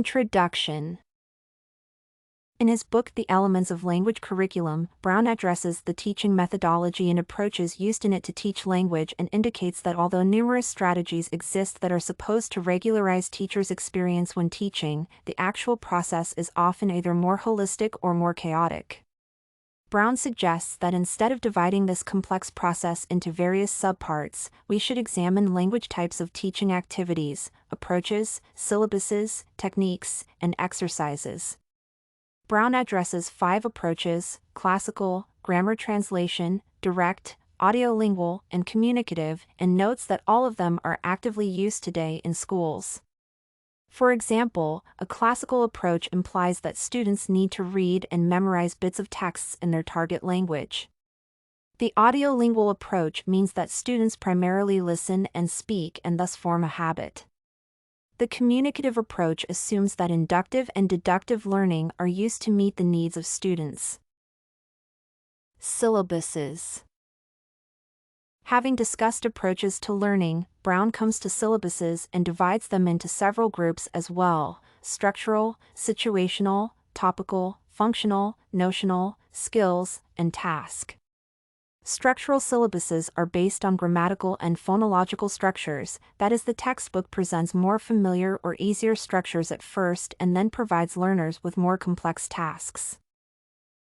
Introduction. In his book The Elements of Language Curriculum, Brown addresses the teaching methodology and approaches used in it to teach language and indicates that although numerous strategies exist that are supposed to regularize teachers' experience when teaching, the actual process is often either more holistic or more chaotic. Brown suggests that instead of dividing this complex process into various subparts, we should examine language types of teaching activities, approaches, syllabuses, techniques, and exercises. Brown addresses 5 approaches: classical, grammar translation, direct, audiolingual, and communicative, and notes that all of them are actively used today in schools. For example, a classical approach implies that students need to read and memorize bits of texts in their target language. The audiolingual approach means that students primarily listen and speak and thus form a habit. The communicative approach assumes that inductive and deductive learning are used to meet the needs of students. Syllabuses. Having discussed approaches to learning, Brown comes to syllabuses and divides them into several groups as well: structural, situational, topical, functional, notional, skills, and task. Structural syllabuses are based on grammatical and phonological structures, that is, the textbook presents more familiar or easier structures at first and then provides learners with more complex tasks.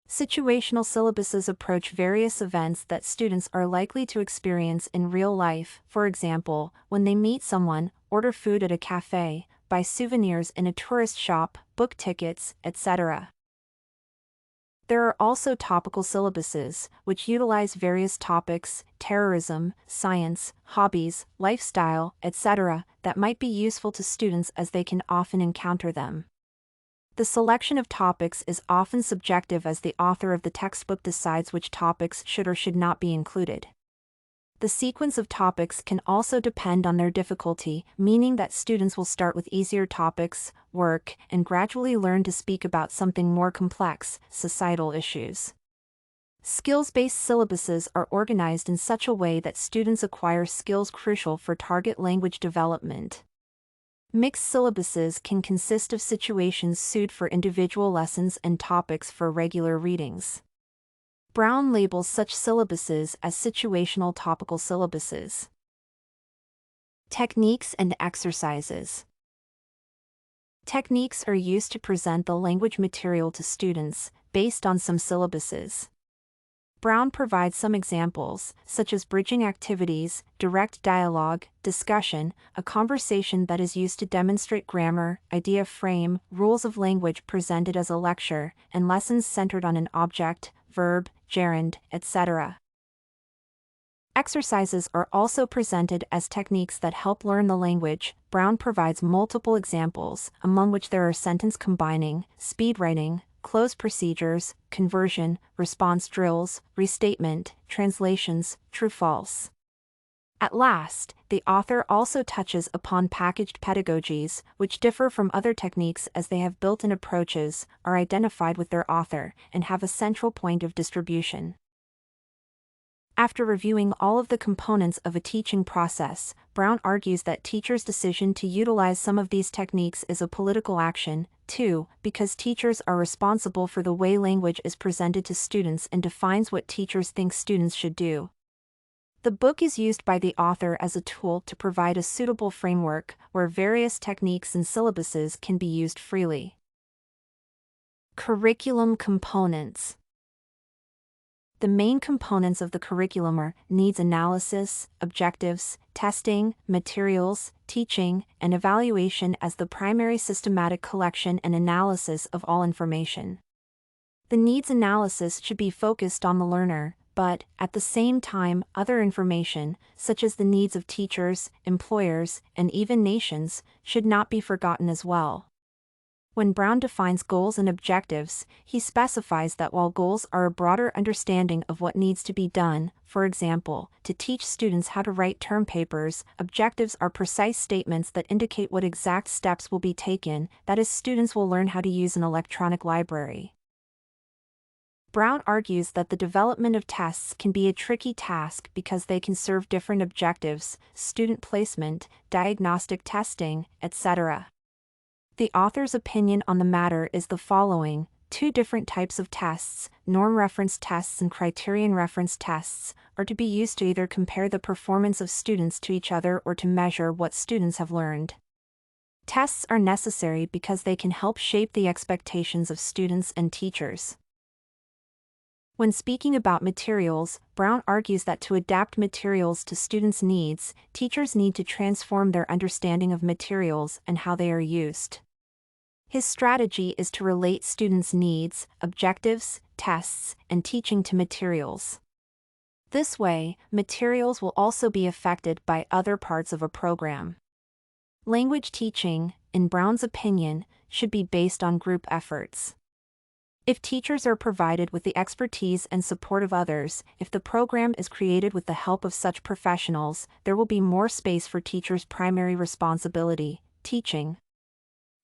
Situational syllabuses approach various events that students are likely to experience in real life, for example, when they meet someone, order food at a cafe, buy souvenirs in a tourist shop, book tickets, etc. There are also topical syllabuses, which utilize various topics: terrorism, science, hobbies, lifestyle, etc., that might be useful to students as they can often encounter them. The selection of topics is often subjective as the author of the textbook decides which topics should or should not be included. The sequence of topics can also depend on their difficulty, meaning that students will start with easier topics, work, and gradually learn to speak about something more complex, societal issues. Skills-based syllabuses are organized in such a way that students acquire skills crucial for target language development. Mixed syllabuses can consist of situations suited for individual lessons and topics for regular readings. Brown labels such syllabuses as situational topical syllabuses. Techniques and exercises. Techniques are used to present the language material to students, based on some syllabuses. Brown provides some examples, such as bridging activities, direct dialogue, discussion, a conversation that is used to demonstrate grammar, idea frame, rules of language presented as a lecture, and lessons centered on an object, verb, gerund, etc. Exercises are also presented as techniques that help learn the language. Brown provides multiple examples, among which there are sentence combining, speed writing, close procedures, conversion, response drills, restatement, translations, true-false. At last, the author also touches upon packaged pedagogies, which differ from other techniques as they have built-in approaches, are identified with their author, and have a central point of distribution. After reviewing all of the components of a teaching process, Brown argues that teachers' decision to utilize some of these techniques is a political action, too, because teachers are responsible for the way language is presented to students and defines what teachers think students should do. The book is used by the author as a tool to provide a suitable framework where various techniques and syllabuses can be used freely. Curriculum components. The main components of the curriculum are needs analysis, objectives, testing, materials, teaching, and evaluation as the primary systematic collection and analysis of all information. The needs analysis should be focused on the learner, but, at the same time, other information, such as the needs of teachers, employers, and even nations, should not be forgotten as well. When Brown defines goals and objectives, he specifies that while goals are a broader understanding of what needs to be done, for example, to teach students how to write term papers, objectives are precise statements that indicate what exact steps will be taken, that is, students will learn how to use an electronic library. Brown argues that the development of tests can be a tricky task because they can serve different objectives: student placement, diagnostic testing, etc. The author's opinion on the matter is the following: two different types of tests, norm reference tests and criterion reference tests, are to be used to either compare the performance of students to each other or to measure what students have learned. Tests are necessary because they can help shape the expectations of students and teachers. When speaking about materials, Brown argues that to adapt materials to students' needs, teachers need to transform their understanding of materials and how they are used. His strategy is to relate students' needs, objectives, tests, and teaching to materials. This way, materials will also be affected by other parts of a program. Language teaching, in Brown's opinion, should be based on group efforts. If teachers are provided with the expertise and support of others, if the program is created with the help of such professionals, there will be more space for teachers' primary responsibility, teaching.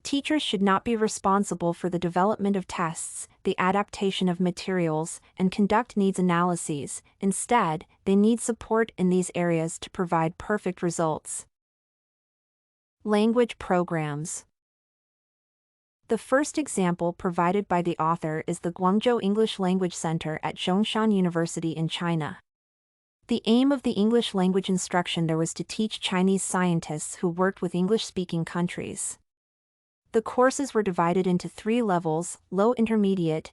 Teachers should not be responsible for the development of tests, the adaptation of materials, and conduct needs analyses. Instead, they need support in these areas to provide perfect results. Language programs. The first example provided by the author is the Guangzhou English Language Center at Zhongshan University in China. The aim of the English language instruction there was to teach Chinese scientists who worked with English-speaking countries. The courses were divided into 3 levels: low, intermediate,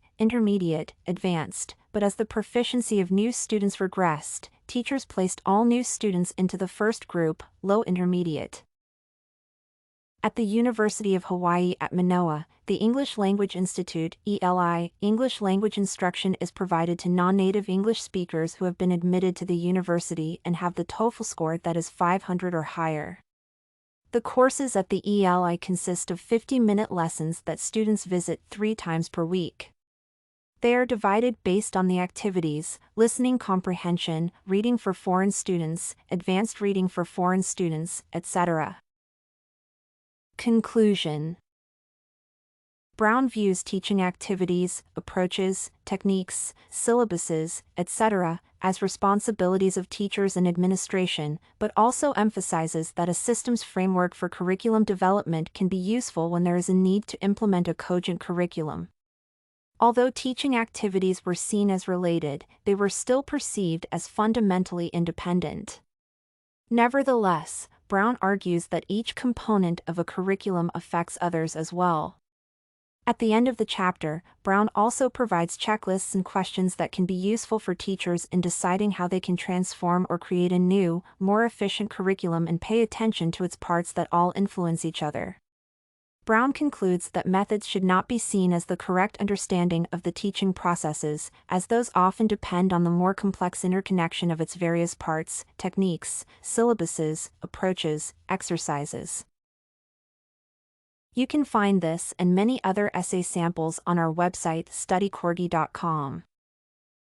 advanced, but as the proficiency of new students regressed, teachers placed all new students into the first group, low intermediate. At the University of Hawaii at Manoa, the English Language Institute (ELI), English language instruction is provided to non-native English speakers who have been admitted to the university and have the TOEFL score that is 500 or higher. The courses at the ELI consist of 50-minute lessons that students visit 3 times per week. They are divided based on the activities: listening comprehension, reading for foreign students, advanced reading for foreign students, etc. Conclusion. Brown views teaching activities, approaches, techniques, syllabuses, etc., as responsibilities of teachers and administration, but also emphasizes that a systems framework for curriculum development can be useful when there is a need to implement a cogent curriculum. Although teaching activities were seen as related, they were still perceived as fundamentally independent. Nevertheless, Brown argues that each component of a curriculum affects others as well. At the end of the chapter, Brown also provides checklists and questions that can be useful for teachers in deciding how they can transform or create a new, more efficient curriculum and pay attention to its parts that all influence each other. Brown concludes that methods should not be seen as the correct understanding of the teaching processes, as those often depend on the more complex interconnection of its various parts, techniques, syllabuses, approaches, exercises. You can find this and many other essay samples on our website studycorgi.com.